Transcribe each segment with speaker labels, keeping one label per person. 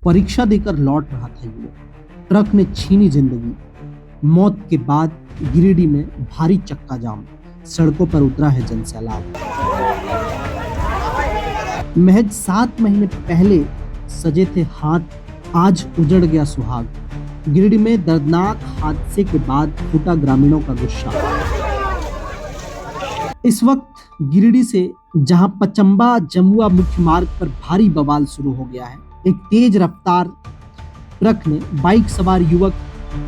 Speaker 1: परीक्षा देकर लौट रहा था युवक। ट्रक ने छीनी जिंदगी। मौत के बाद गिरिडीह में भारी चक्का जाम। सड़कों पर उतरा है जनसैलाब। महज 7 महीने पहले सजे थे हाथ, आज उजड़ गया सुहाग। गिरिडीह में दर्दनाक हादसे के बाद फूटा ग्रामीणों का गुस्सा। इस वक्त गिरिडीह से जहां पचंबा जमुआ मुख्य मार्ग पर भारी बवाल शुरू हो गया है, एक तेज रफ्तार ट्रक ने बाइक सवार युवक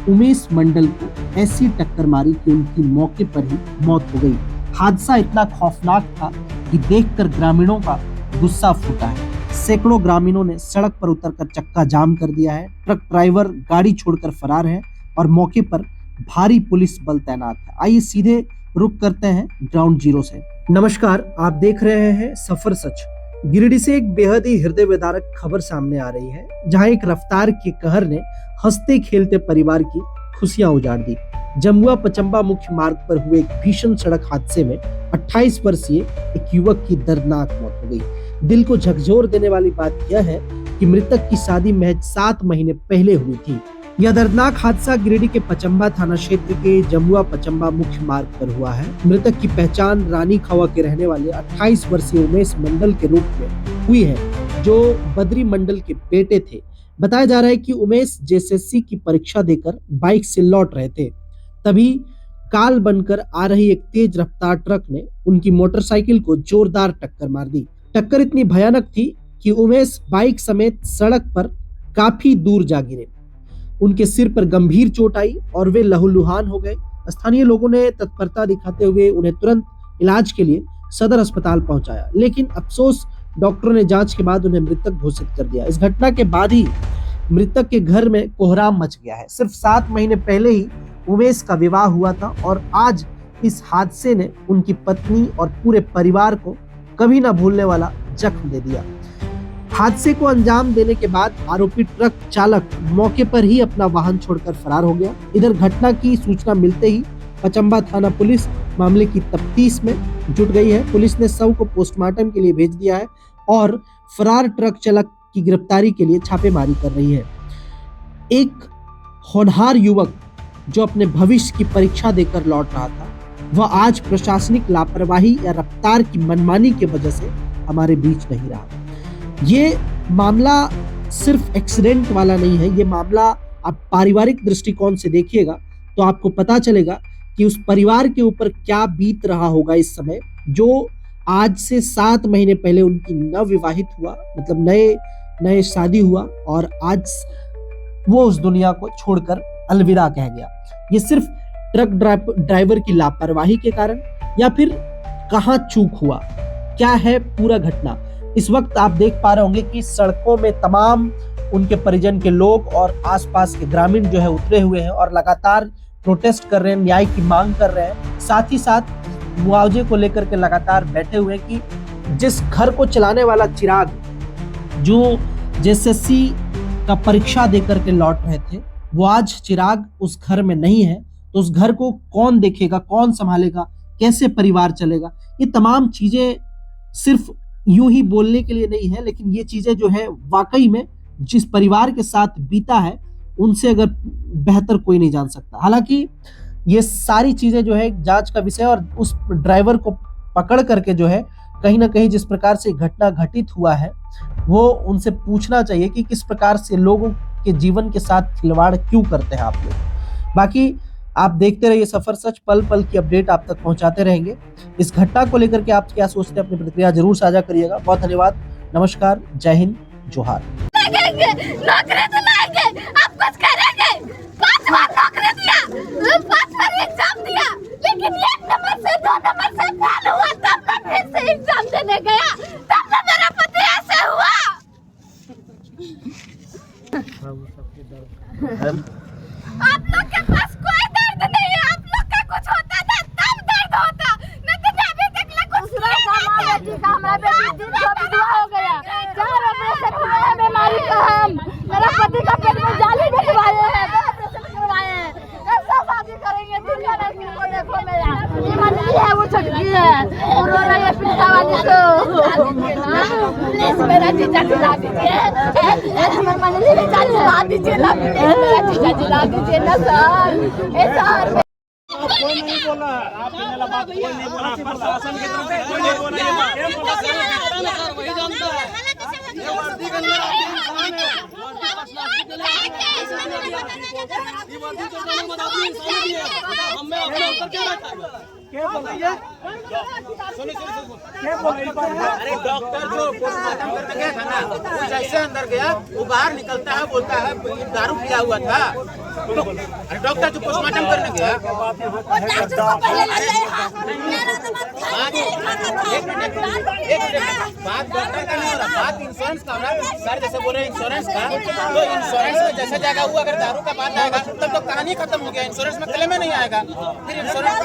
Speaker 1: उमेश मंडल को ऐसी टक्कर मारी कि उनकी मौके पर ही मौत हो गई। हादसा इतना खौफनाक था कि देखकर ग्रामीणों का गुस्सा फूटा है। सैकड़ों ग्रामीणों ने सड़क पर उतरकर चक्का जाम कर दिया है। ट्रक ड्राइवर गाड़ी छोड़कर फरार है और मौके पर भारी पुलिस बल तैनात है। आइए सीधे रुक करते हैं ग्राउंड जीरो से। नमस्कार, आप देख रहे हैं सफर सच। गिरिडीह से एक बेहद ही हृदय विदारक खबर सामने आ रही है, जहां एक रफ्तार के कहर ने हंसते खेलते परिवार की खुशियां उजाड़ दी। जमुआ पचंबा मुख्य मार्ग पर हुए एक भीषण सड़क हादसे में 28 वर्षीय एक युवक की दर्दनाक मौत हो गई। दिल को झकझोर देने वाली बात यह है कि मृतक की शादी महज 7 महीने पहले हुई थी। यह दर्दनाक हादसा गिरिडीह के पचंबा थाना क्षेत्र के जमुआ पचंबा मुख्य मार्ग पर हुआ है। मृतक की पहचान रानी खवा के रहने वाले 28 वर्षीय उमेश मंडल के रूप में हुई है, जो बद्री मंडल के बेटे थे। बताया जा रहा है कि उमेश जेएसएससी की परीक्षा देकर बाइक से लौट रहे थे, तभी काल बनकर आ रही एक तेज रफ्तार ट्रक ने उनकी मोटरसाइकिल को जोरदार टक्कर मार दी। टक्कर इतनी भयानक थी कि उमेश बाइक समेत सड़क पर काफी दूर जा गिरे। उनके सिर पर गंभीर चोट आई और वे लहूलुहान हो गए। स्थानीय लोगों ने तत्परता दिखाते हुए उन्हें तुरंत इलाज के लिए सदर अस्पताल पहुंचाया, लेकिन अफसोस डॉक्टरों ने जांच के बाद उन्हें मृतक घोषित कर दिया। इस घटना के बाद ही मृतक के घर में कोहराम मच गया है। सिर्फ 7 महीने पहले ही उमेश का विवाह हुआ था और आज इस हादसे ने उनकी पत्नी और पूरे परिवार को कभी ना भूलने वाला जख्म दे दिया। हादसे को अंजाम देने के बाद आरोपी ट्रक चालक मौके पर ही अपना वाहन छोड़कर फरार हो गया। इधर घटना की सूचना मिलते ही पचंबा थाना पुलिस मामले की तफ्तीश में जुट गई है। पुलिस ने शव को पोस्टमार्टम के लिए भेज दिया है और फरार ट्रक चालक की गिरफ्तारी के लिए छापेमारी कर रही है। एक होनहार युवक जो अपने भविष्य की परीक्षा देकर लौट रहा था, वह आज प्रशासनिक लापरवाही या रफ्तार की मनमानी की वजह से हमारे बीच नहीं रहा। ये मामला सिर्फ एक्सीडेंट वाला नहीं है। ये मामला आप पारिवारिक दृष्टिकोण से देखिएगा तो आपको पता चलेगा कि उस परिवार के ऊपर क्या बीत रहा होगा इस समय, जो आज से 7 महीने पहले उनकी नवविवाहित हुआ, मतलब नए शादी हुआ और आज वो उस दुनिया को छोड़कर अलविदा कह गया। ये सिर्फ ट्रक ड्राइवर की लापरवाही के कारण या फिर कहां चूक हुआ, क्या है पूरा घटना। इस वक्त आप देख पा रहे होंगे कि सड़कों में तमाम उनके परिजन के लोग और आसपास के ग्रामीण जो है उतरे हुए हैं और लगातार प्रोटेस्ट कर रहे हैं, न्याय की मांग कर रहे हैं। साथ ही साथ मुआवजे को लेकर के लगातार बैठे हुए हैं कि जिस घर को चलाने वाला चिराग जो जेएसएससी का परीक्षा देकर के लौट रहे थे, वो आज चिराग उस घर में नहीं है, तो उस घर को कौन देखेगा, कौन संभालेगा, कैसे परिवार चलेगा। ये तमाम चीजें सिर्फ यूं ही बोलने के लिए नहीं है, लेकिन ये चीजें जो है वाकई में जिस परिवार के साथ बीता है उनसे अगर बेहतर कोई नहीं जान सकता। हालांकि ये सारी चीजें जो है जांच का विषय, और उस ड्राइवर को पकड़ करके जो है कहीं ना कहीं जिस प्रकार से घटना घटित हुआ है वो उनसे पूछना चाहिए कि किस प्रकार से लोगों के जीवन के साथ खिलवाड़ क्यों करते हैं आप लोग। बाकी आप देखते रहिए सफर सच, पल पल की अपडेट आप तक पहुंचाते रहेंगे। इस घटना को लेकर के आप क्या सोचते हैं, अपनी प्रतिक्रिया जरूर साझा करिएगा। बहुत धन्यवाद, नमस्कार, जय हिंद, जोहार।
Speaker 2: नौकरी दिलाएंगे, आप कुछ करेंगे। 5 बार नौकरी दिया, 5 बार एग्जाम दिया, लेकिन 1 नंबर से 2 नंबर से फेल हुआ, तब मैं फिर से एग्जाम देने गया, तब ना मेरा पति ऐसे हुआ। आप लोग के पास कोई दर्द नहीं है, आप लोग का कुछ होता था तब दर्द होता, नहीं तो अभी तक ले कुछ हमारा बेटी विधवा हो गया, 4 ऑपरेशन हुए हैं बीमारी का। हम मेरा पति का पेट में जाली ढुकवाए हैं, 2 ऑपरेशन करवाए हैं, कैसा शादी करेंगे। दुनिया में को देखो, मेरा ये मंडली है, वो छटकी है, और रो रही है पिता वाली को। प्लीज मेरा जीजा छुड़ा दीजिए, हमारी मंडली ला दीजिए, मेरा जीजा जिला दीजिए ना सर। ए सर
Speaker 3: कोई नहीं बोला, आपकी वाला बात कोई नहीं बोला, प्रशासन की तरफ से कोई नहीं बोला। ये प्रशासन वही जानता है, ये वर्दी के अंदर आके इंसान है, ये वर्दी तो जाने मत आदमी इंसान भी है, हमें अपने ऊपर क्या रखा है? क्या बोला ये? क्या बोला?
Speaker 4: अरे डॉक्टर जो पोस्टमार्टम करने गया था ना, वो जैसे अंदर गया वो बाहर निकलता है, बोलता है दारू पिया हुआ था। अरे डॉक्टर जो पोस्टमार्टम करने गया, बात डॉक्टर का नहीं हो रहा, बात इंश्योरेंस का हो रहा है। सर जैसे बोले इंश्योरेंस का, तो इंश्योरेंस में जैसे जगह हुआ, अगर दारू का बात आएगा तब तो कहानी खत्म हो गया, इंश्योरेंस में क्लेम नहीं आएगा। फिर इंश्योरेंस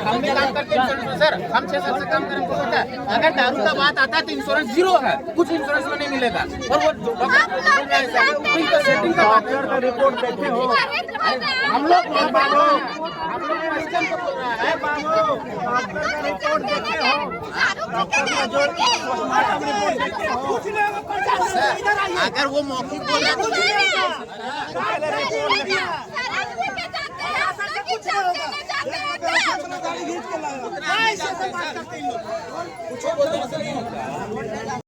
Speaker 4: हम भी काम करते हैं इंश्योरेंस में सर, हम 6 साल से काम करें, हमको पता है। अगर दारू का बात आता है तो इंश्योरेंस जीरो है, कुछ इंश्योरेंस में नहीं मिलेगा। और वो सेटिंग का डॉक्टर का रिपोर्ट देखे हो, हम लोग सिस्टम को बोल रहा है, डॉक्टर का रिपोर्ट देखे हो, डॉक्टर का जो पोस्टमार्टम रिपोर्ट देखे हो। अगर वो मौखिक बोल रहा है